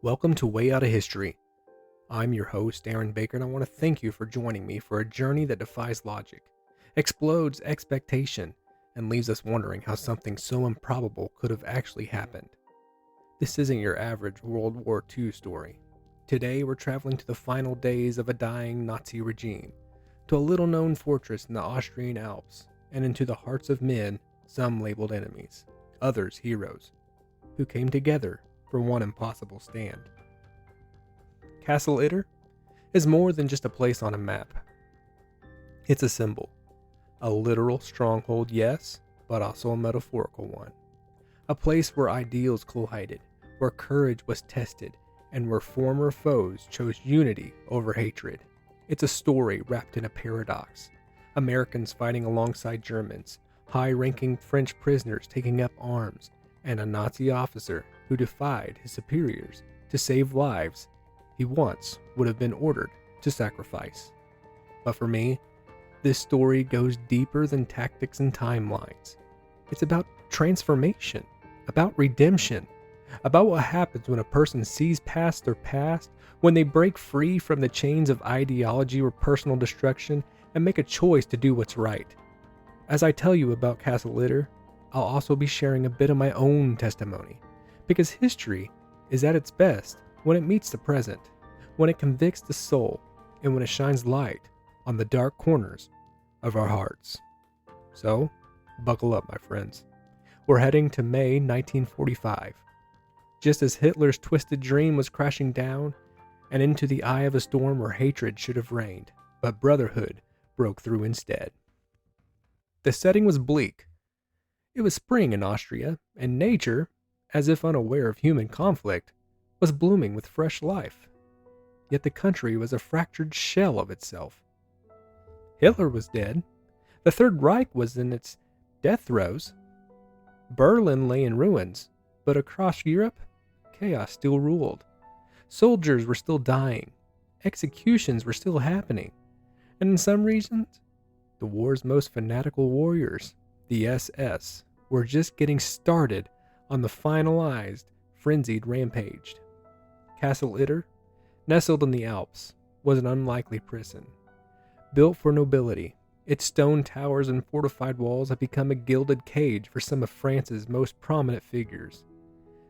Welcome to Way Out of History. I'm your host, Aaron Baker, and I want to thank you for joining me for a journey that defies logic, explodes expectation, and leaves us wondering how something so improbable could have actually happened. This isn't your average World War II story. Today, we're traveling to the final days of a dying Nazi regime, to a little-known fortress in the Austrian Alps, and into the hearts of men, some labeled enemies, others heroes, who came together for one impossible stand. Castle Itter is more than just a place on a map. It's a symbol. A literal stronghold, yes, but also a metaphorical one. A place where ideals collided, where courage was tested, and where former foes chose unity over hatred. It's a story wrapped in a paradox. Americans fighting alongside Germans, high-ranking French prisoners taking up arms, and a Nazi officer who defied his superiors to save lives he once would have been ordered to sacrifice. But for me, this story goes deeper than tactics and timelines. It's about transformation, about redemption, about what happens when a person sees past their past, when they break free from the chains of ideology or personal destruction and make a choice to do what's right. As I tell you about Castle Itter, I'll also be sharing a bit of my own testimony, because history is at its best when it meets the present, when it convicts the soul, and when it shines light on the dark corners of our hearts. So, buckle up, my friends. We're heading to May 1945. Just as Hitler's twisted dream was crashing down, and into the eye of a storm where hatred should have reigned, but brotherhood broke through instead. The setting was bleak. It was spring in Austria, and nature, as if unaware of human conflict, was blooming with fresh life. Yet the country was a fractured shell of itself. Hitler was dead. The Third Reich was in its death throes. Berlin lay in ruins, but across Europe, chaos still ruled. Soldiers were still dying. Executions were still happening. And in some regions, the war's most fanatical warriors, the SS, were just getting started on the finalized, frenzied rampage. Castle Itter, nestled in the Alps, was an unlikely prison. Built for nobility, its stone towers and fortified walls have become a gilded cage for some of France's most prominent figures.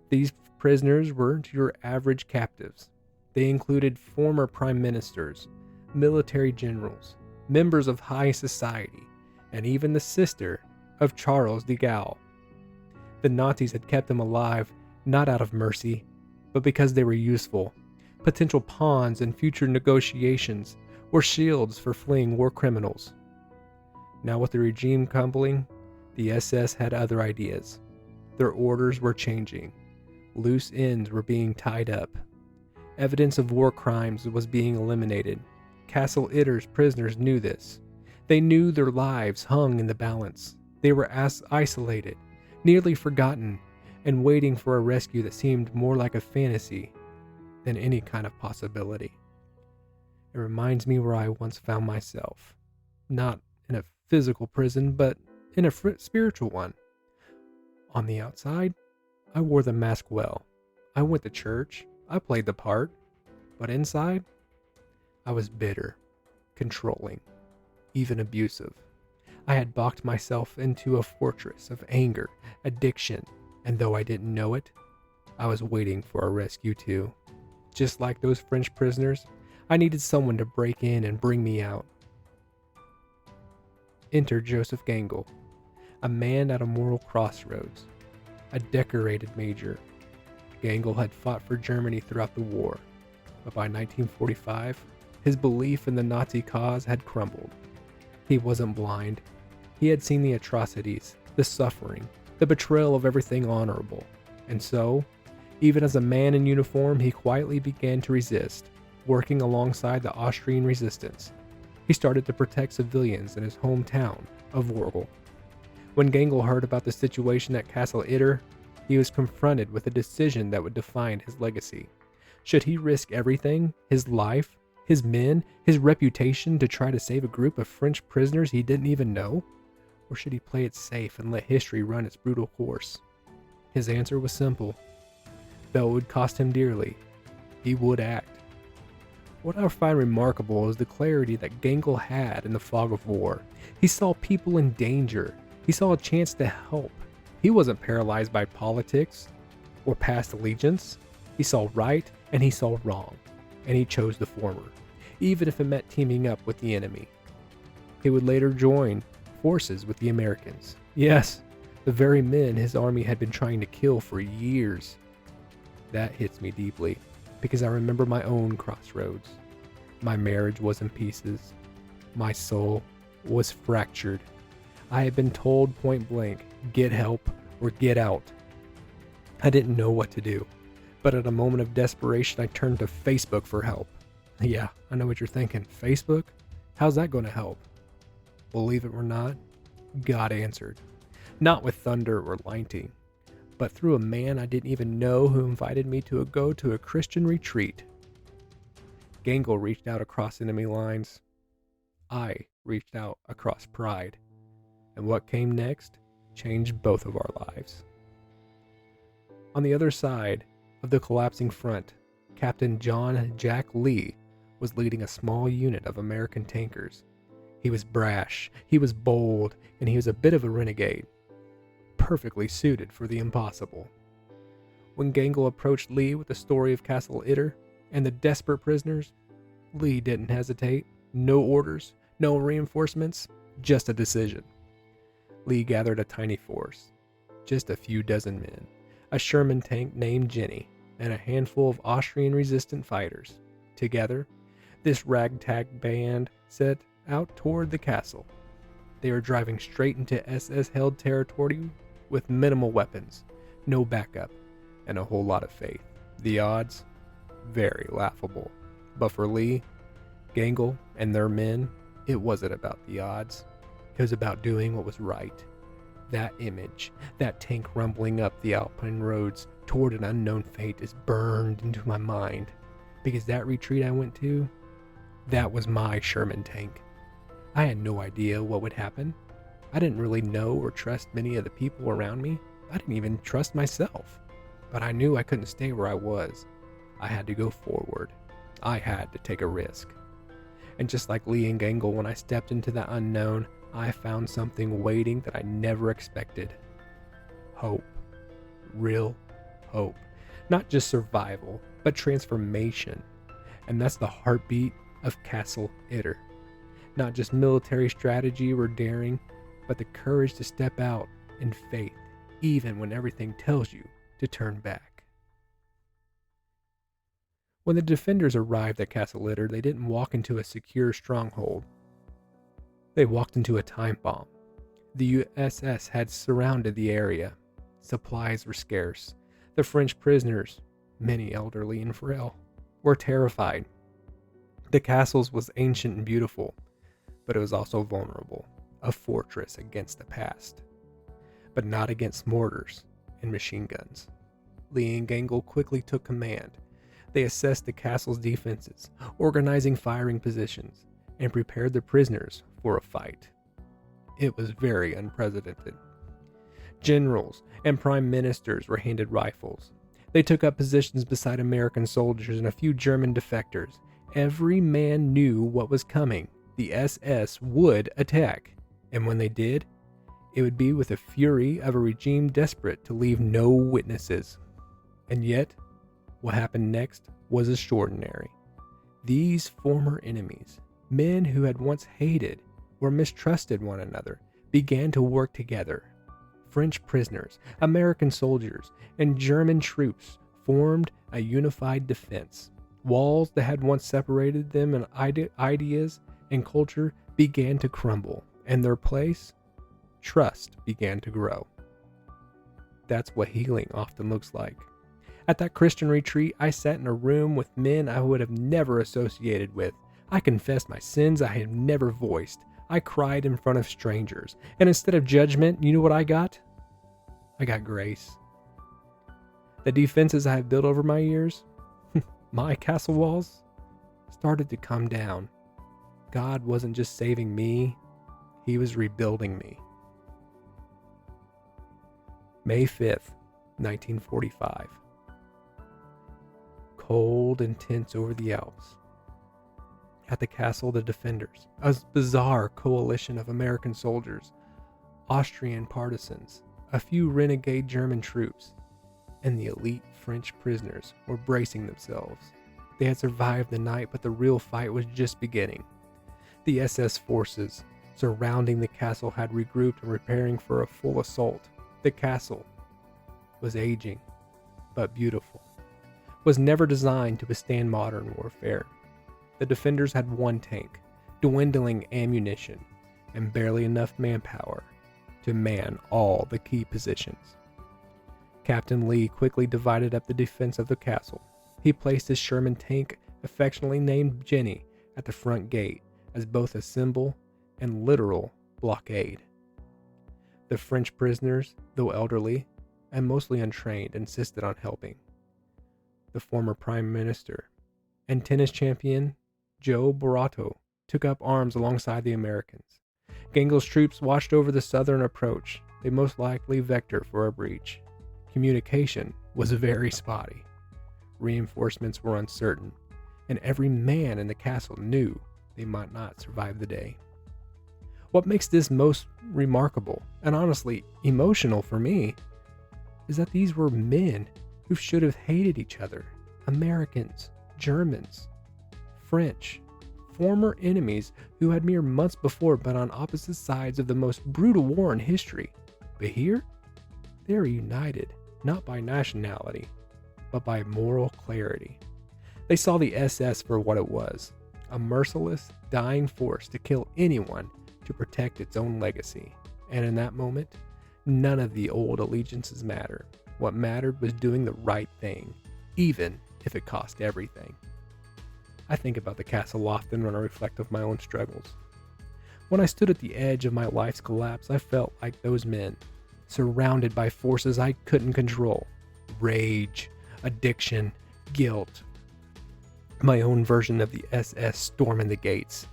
These prisoners weren't your average captives. They included former prime ministers, military generals, members of high society, and even the sister of Charles de Gaulle. The Nazis had kept them alive not out of mercy, but because they were useful, potential pawns in future negotiations, or shields for fleeing war criminals. Now with the regime crumbling, the SS had other ideas. Their orders were changing. Loose ends were being tied up. Evidence of war crimes was being eliminated. Castle Itter's prisoners knew this. They knew their lives hung in the balance. They were isolated, nearly forgotten, and waiting for a rescue that seemed more like a fantasy than any kind of possibility. It reminds me where I once found myself, not in a physical prison, but in a spiritual one. On the outside, I wore the mask well. I went to church. I played the part. But inside, I was bitter, controlling, even abusive. I had boxed myself into a fortress of anger, addiction, and though I didn't know it, I was waiting for a rescue too. Just like those French prisoners, I needed someone to break in and bring me out. Enter Joseph Gangel, a man at a moral crossroads, a decorated major. Gangel had fought for Germany throughout the war, but by 1945, his belief in the Nazi cause had crumbled. He wasn't blind. He had seen the atrocities, the suffering, the betrayal of everything honorable, and so, even as a man in uniform, he quietly began to resist, working alongside the Austrian resistance. He started to protect civilians in his hometown of Wörgl. When Gangel heard about the situation at Castle Itter, he was confronted with a decision that would define his legacy. Should he risk everything, his life, his men, his reputation to try to save a group of French prisoners he didn't even know? Or should he play it safe and let history run its brutal course? His answer was simple. Though it would cost him dearly, he would act. What I find remarkable is the clarity that Gangel had in the fog of war. He saw people in danger. He saw a chance to help. He wasn't paralyzed by politics or past allegiance. He saw right and he saw wrong, and he chose the former, even if it meant teaming up with the enemy. He would later join forces with the Americans. Yes, the very men his army had been trying to kill for years. That hits me deeply, because I remember my own crossroads. My marriage was in pieces. My soul was fractured. I had been told point blank, get help or get out. I didn't know what to do, but at a moment of desperation, I turned to Facebook for help. Yeah, I know what you're thinking. Facebook? How's that going to help? Believe it or not, God answered. Not with thunder or lightning, but through a man I didn't even know who invited me to go to a Christian retreat. Gangel reached out across enemy lines. I reached out across pride. And what came next changed both of our lives. On the other side of the collapsing front, Captain John Jack Lee was leading a small unit of American tankers. He was brash, he was bold, and he was a bit of a renegade, perfectly suited for the impossible. When Gangel approached Lee with the story of Castle Itter and the desperate prisoners, Lee didn't hesitate. No orders, no reinforcements, just a decision. Lee gathered a tiny force, just a few dozen men, a Sherman tank named Jenny, and a handful of Austrian resistant fighters. Together, this ragtag band set out toward the castle. They were driving straight into SS-held territory with minimal weapons, no backup, and a whole lot of faith. The odds? Very laughable. But for Lee, Gangel, and their men, it wasn't about the odds. It was about doing what was right. That image, that tank rumbling up the alpine roads toward an unknown fate is burned into my mind, because that retreat I went to, that was my Sherman tank. I had no idea what would happen. I didn't really know or trust many of the people around me. I didn't even trust myself. But I knew I couldn't stay where I was. I had to go forward. I had to take a risk. And just like Lee and Gangel, when I stepped into the unknown, I found something waiting that I never expected. Hope. Real hope. Not just survival, but transformation. And that's the heartbeat of Castle Itter. Not just military strategy or daring, but the courage to step out in faith, even when everything tells you to turn back. When the defenders arrived at Castle Itter, they didn't walk into a secure stronghold. They walked into a time bomb. The USS had surrounded the area. Supplies were scarce. The French prisoners, many elderly and frail, were terrified. The castle was ancient and beautiful, but it was also vulnerable, a fortress against the past, but not against mortars and machine guns. Lee and Gangel quickly took command. They assessed the castle's defenses, organizing firing positions, and prepared the prisoners for a fight. It was very unprecedented. Generals and prime ministers were handed rifles. They took up positions beside American soldiers and a few German defectors. Every man knew what was coming. The SS would attack, and when they did, it would be with the fury of a regime desperate to leave no witnesses. And yet, what happened next was extraordinary. These former enemies, men who had once hated or mistrusted one another, began to work together. French prisoners, American soldiers, and German troops formed a unified defense. Walls that had once separated them in ideas and culture began to crumble, and their place, trust, began to grow. That's what healing often looks like. At that Christian retreat, I sat in a room with men I would have never associated with. I confessed my sins I had never voiced. I cried in front of strangers. And instead of judgment, you know what I got? I got grace. The defenses I have built over my years, my castle walls, started to come down. God wasn't just saving me, He was rebuilding me. May 5th, 1945. cold and tense over the Alps. At the castle, the defenders, a bizarre coalition of American soldiers, Austrian partisans, a few renegade German troops, and the elite French prisoners were bracing themselves. They had survived the night, but the real fight was just beginning. The SS forces surrounding the castle had regrouped and preparing for a full assault. The castle was aging, but beautiful, was never designed to withstand modern warfare. The defenders had one tank, dwindling ammunition, and barely enough manpower to man all the key positions. Captain Lee quickly divided up the defense of the castle. He placed his Sherman tank, affectionately named Jenny, at the front gate as both a symbol and literal blockade. The French prisoners, though elderly and mostly untrained, insisted on helping. The former Prime Minister and tennis champion Joe Borato took up arms alongside the Americans. Gangel's troops watched over the southern approach, the most likely vector for a breach. Communication was very spotty. Reinforcements were uncertain, and every man in the castle knew they might not survive the day. What makes this most remarkable, and honestly emotional for me, is that these were men who should have hated each other. Americans, Germans, French, former enemies who had mere months before been on opposite sides of the most brutal war in history. But here, they are united, not by nationality, but by moral clarity. They saw the SS for what it was, a merciless, dying force to kill anyone to protect its own legacy. And in that moment, none of the old allegiances mattered. What mattered was doing the right thing, even if it cost everything. I think about the castle often when I reflect on my own struggles. When I stood at the edge of my life's collapse, I felt like those men, surrounded by forces I couldn't control. Rage, addiction, guilt. My own version of the SS storming the gates.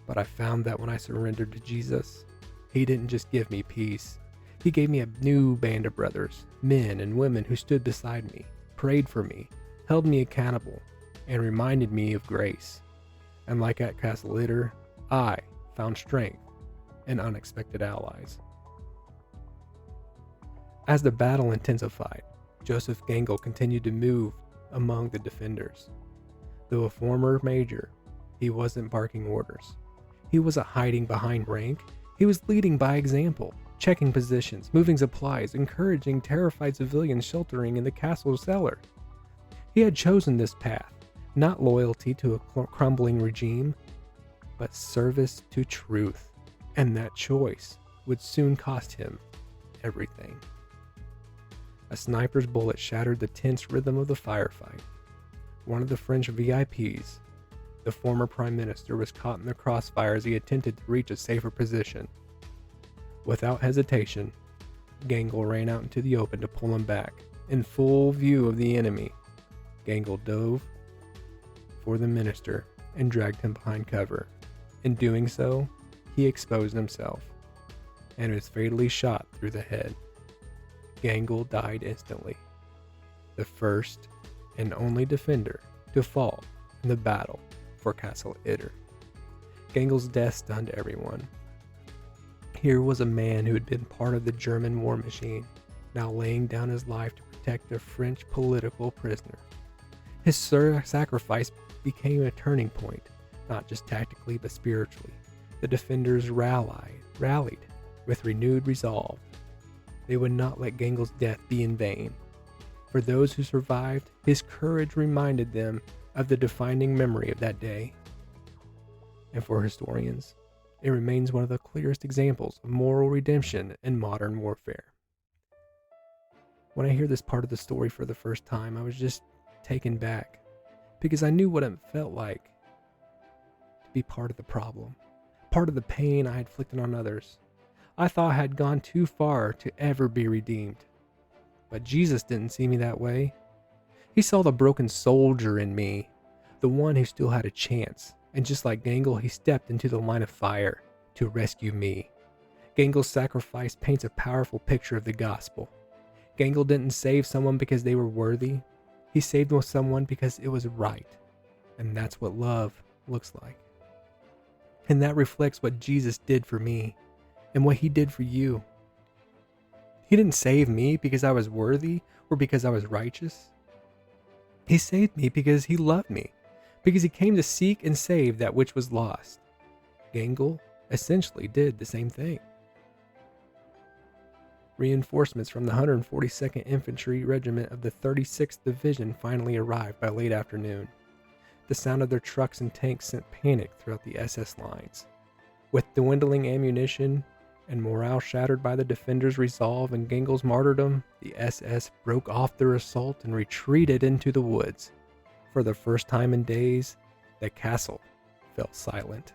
But I found that when I surrendered to Jesus, He didn't just give me peace. He gave me a new band of brothers, men and women who stood beside me, prayed for me, held me accountable, and reminded me of grace. And like at Castle Itter, I found strength in unexpected allies. As the battle intensified, Joseph Gangel continued to move among the defenders. Though a former major, he wasn't barking orders. He wasn't hiding behind rank. He was leading by example, checking positions, moving supplies, encouraging terrified civilians sheltering in the castle's cellar. He had chosen this path, not loyalty to a crumbling regime, but service to truth, and that choice would soon cost him everything. A sniper's bullet shattered the tense rhythm of the firefight. One of the French VIPs, the former Prime Minister, was caught in the crossfire as he attempted to reach a safer position. Without hesitation, Gangel ran out into the open to pull him back. In full view of the enemy, Gangel dove for the minister and dragged him behind cover. In doing so, he exposed himself and was fatally shot through the head. Gangel died instantly, the first and only defender to fall in the battle for Castle Itter. Gangel's death stunned everyone. Here was a man who had been part of the German war machine, now laying down his life to protect a French political prisoner. His sacrifice became a turning point, not just tactically but spiritually. The defenders rallied with renewed resolve. They would not let Gangel's death be in vain. For those who survived, his courage reminded them of the defining memory of that day. And for historians, it remains one of the clearest examples of moral redemption in modern warfare. When I hear this part of the story for the first time, I was just taken back, because I knew what it felt like to be part of the problem, part of the pain I had inflicted on others. I thought I had gone too far to ever be redeemed. But Jesus didn't see me that way. He saw the broken soldier in me, the one who still had a chance. And just like Gangel, he stepped into the line of fire to rescue me. Gangel's sacrifice paints a powerful picture of the gospel. Gangel didn't save someone because they were worthy. He saved someone because it was right. And that's what love looks like. And that reflects what Jesus did for me and what he did for you. He didn't save me because I was worthy or because I was righteous. He saved me because he loved me, because he came to seek and save that which was lost. Gangel essentially did the same thing. Reinforcements from the 142nd Infantry Regiment of the 36th Division finally arrived by late afternoon. The sound of their trucks and tanks sent panic throughout the SS lines. With dwindling ammunition and morale shattered by the defenders' resolve and Gangel's martyrdom, the SS broke off their assault and retreated into the woods. For the first time in days, the castle fell silent.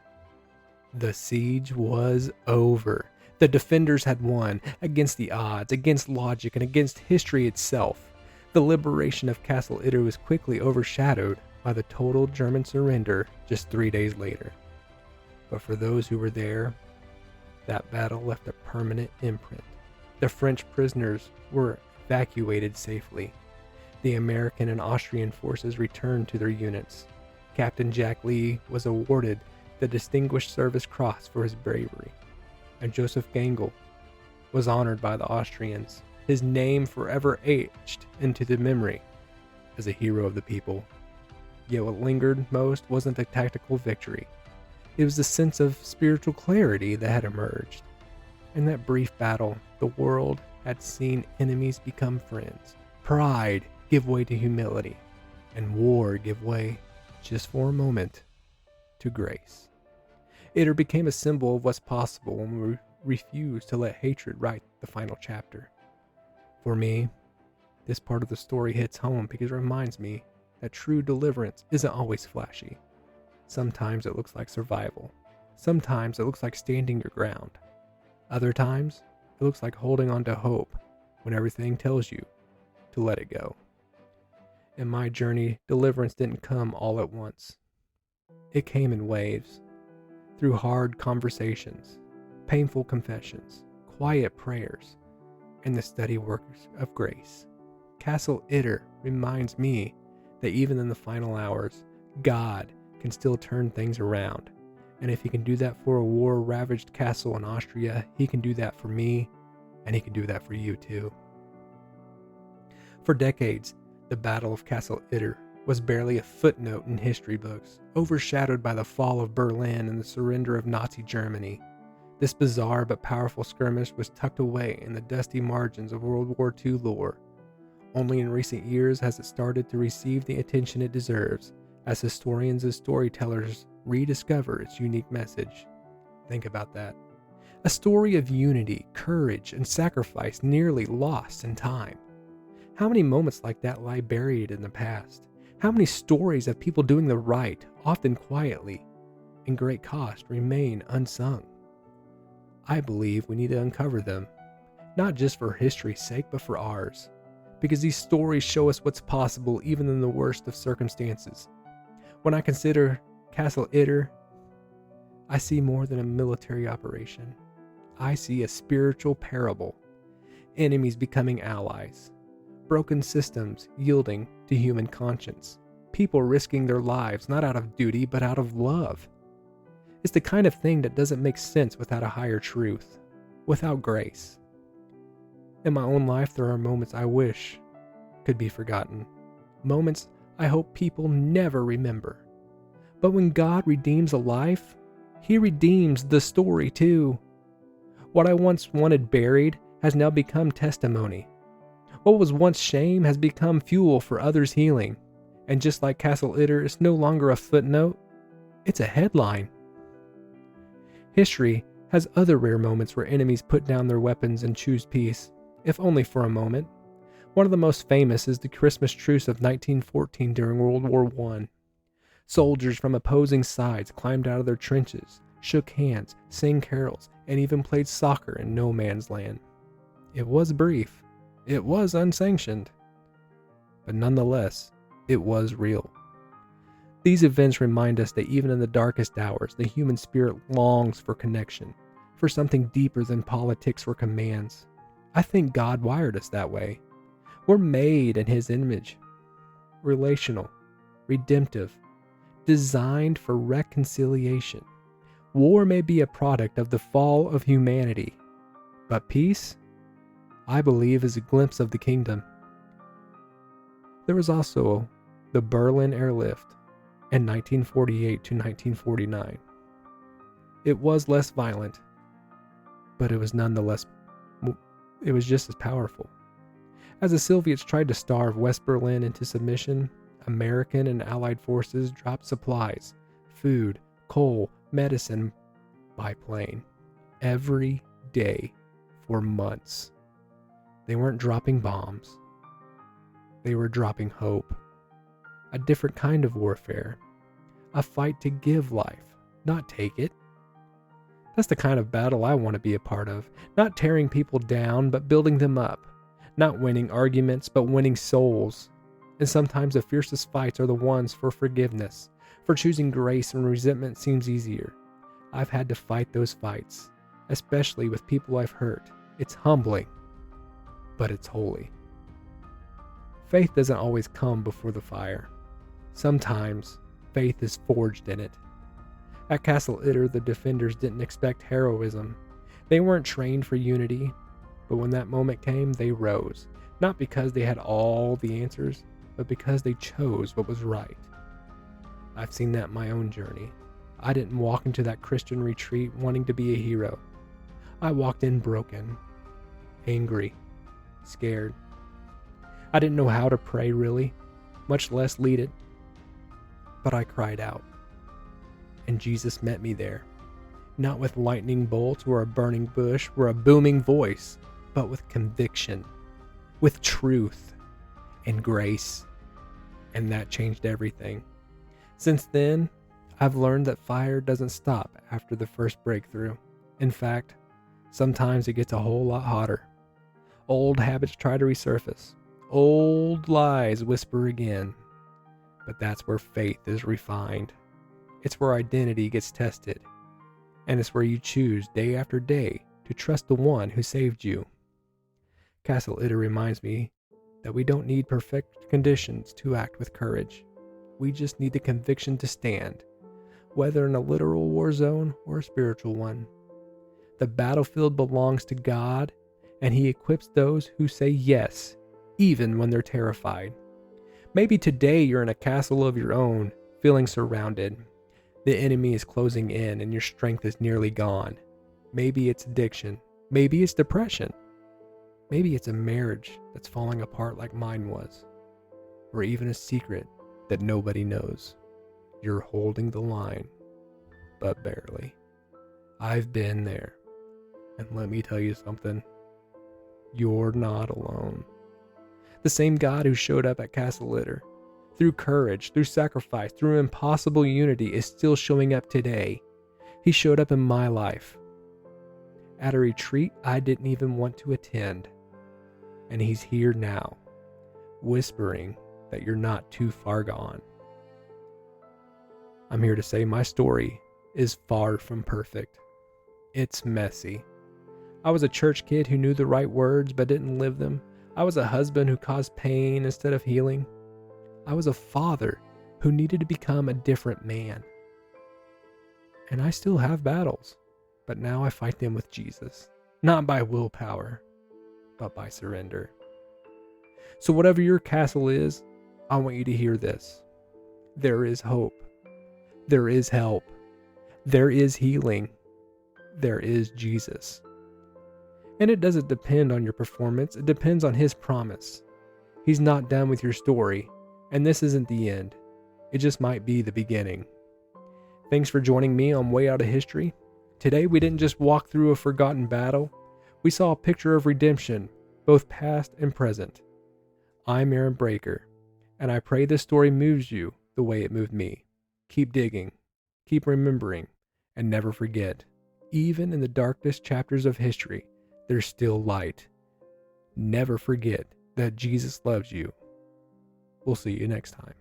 The siege was over. The defenders had won, against the odds, against logic, and against history itself. The liberation of Castle Itter was quickly overshadowed by the total German surrender just 3 days later. But for those who were there, that battle left a permanent imprint. The French prisoners were evacuated safely. The American and Austrian forces returned to their units. Captain Jack Lee was awarded the Distinguished Service Cross for his bravery, and Joseph Gangel was honored by the Austrians, his name forever etched into the memory as a hero of the people. Yet what lingered most wasn't the tactical victory. It was the sense of spiritual clarity that had emerged. In that brief battle, the world had seen enemies become friends, pride give way to humility, and war give way, just for a moment, to grace. Itter became a symbol of what's possible when we refuse to let hatred write the final chapter. For me, this part of the story hits home because it reminds me that true deliverance isn't always flashy. Sometimes it looks like survival. Sometimes it looks like standing your ground. Other times, it looks like holding on to hope when everything tells you to let it go. In my journey, deliverance didn't come all at once. It came in waves, through hard conversations, painful confessions, quiet prayers, and the steady works of grace. Castle Itter reminds me that even in the final hours, God can still turn things around. And if he can do that for a war-ravaged castle in Austria, he can do that for me, and he can do that for you too. For decades, the Battle of Castle Itter was barely a footnote in history books, overshadowed by the fall of Berlin and the surrender of Nazi Germany. This bizarre but powerful skirmish was tucked away in the dusty margins of World War II lore. Only in recent years has it started to receive the attention it deserves, as historians and storytellers rediscover its unique message. Think about that. A story of unity, courage, and sacrifice nearly lost in time. How many moments like that lie buried in the past? How many stories of people doing the right, often quietly, and great cost, remain unsung? I believe we need to uncover them, not just for history's sake, but for ours, because these stories show us what's possible even in the worst of circumstances. When I consider Castle Itter, I see more than a military operation. I see a spiritual parable. Enemies becoming allies. Broken systems yielding to human conscience. People risking their lives not out of duty but out of love. It's the kind of thing that doesn't make sense without a higher truth, without grace. In my own life, there are moments I wish could be forgotten. Moments I hope people never remember. But when God redeems a life, he redeems the story too. What I once wanted buried has now become testimony. What was once shame has become fuel for others' healing. And just like Castle Itter, it's no longer a footnote, it's a headline. History has other rare moments where enemies put down their weapons and choose peace, if only for a moment. One of the most famous is the Christmas truce of 1914 during World War I. Soldiers from opposing sides climbed out of their trenches, shook hands, sang carols, and even played soccer in no man's land. It was brief. It was unsanctioned. But nonetheless, it was real. These events remind us that even in the darkest hours, the human spirit longs for connection, for something deeper than politics or commands. I think God wired us that way. We're made in his image. relational, redemptive, designed for reconciliation. War may be a product of the fall of humanity, but peace, I believe, is a glimpse of the kingdom. There was also the Berlin Airlift in 1948 to 1949. It was less violent, but it was just as powerful. As the Soviets tried to starve West Berlin into submission, American and Allied forces dropped supplies, food, coal, medicine by plane every day for months. They weren't dropping bombs. They were dropping hope. A different kind of warfare. A fight to give life, not take it. That's the kind of battle I want to be a part of. Not tearing people down, but building them up. Not winning arguments, but winning souls. And sometimes the fiercest fights are the ones for forgiveness, for choosing grace when resentment seems easier. I've had to fight those fights, especially with people I've hurt. It's humbling, but it's holy. Faith doesn't always come before the fire. Sometimes faith is forged in it. At Castle Itter, the defenders didn't expect heroism. They weren't trained for unity, but when that moment came, they rose. Not because they had all the answers, but because they chose what was right. I've seen that in my own journey. I didn't walk into that Christian retreat wanting to be a hero. I walked in broken, angry, scared. I didn't know how to pray really, much less lead it. But I cried out. And Jesus met me there. Not with lightning bolts or a burning bush or a booming voice, but with conviction, with truth and grace. And that changed everything. Since then, I've learned that fire doesn't stop after the first breakthrough. In fact, sometimes it gets a whole lot hotter. Old habits try to resurface. Old lies whisper again. But that's where faith is refined. It's where identity gets tested. And it's where you choose day after day to trust the one who saved you. Castle Itter reminds me that we don't need perfect conditions to act with courage. We just need the conviction to stand, whether in a literal war zone or a spiritual one. The battlefield belongs to God, and He equips those who say yes, even when they're terrified. Maybe today you're in a castle of your own, feeling surrounded. The enemy is closing in and your strength is nearly gone. Maybe it's addiction. Maybe it's depression. Maybe it's a marriage that's falling apart like mine was. Or even a secret that nobody knows. You're holding the line, but barely. I've been there. And let me tell you something. You're not alone. The same God who showed up at Castle Itter, through courage, through sacrifice, through impossible unity, is still showing up today. He showed up in my life. At a retreat I didn't even want to attend. And He's here now, whispering that you're not too far gone. I'm here to say my story is far from perfect. It's messy. I was a church kid who knew the right words but didn't live them. I was a husband who caused pain instead of healing. I was a father who needed to become a different man. And I still have battles, but now I fight them with Jesus, not by willpower, but by surrender. So whatever your castle is, I want you to hear this. There is hope. There is help. There is healing. There is Jesus. And it doesn't depend on your performance. It depends on His promise. He's not done with your story. And this isn't the end. It just might be the beginning. Thanks for joining me on Way Out of History. Today we didn't just walk through a forgotten battle. We saw a picture of redemption, both past and present. I'm Aaron Breaker, and I pray this story moves you the way it moved me. Keep digging, keep remembering, and never forget, even in the darkest chapters of history, there's still light. Never forget that Jesus loves you. We'll see you next time.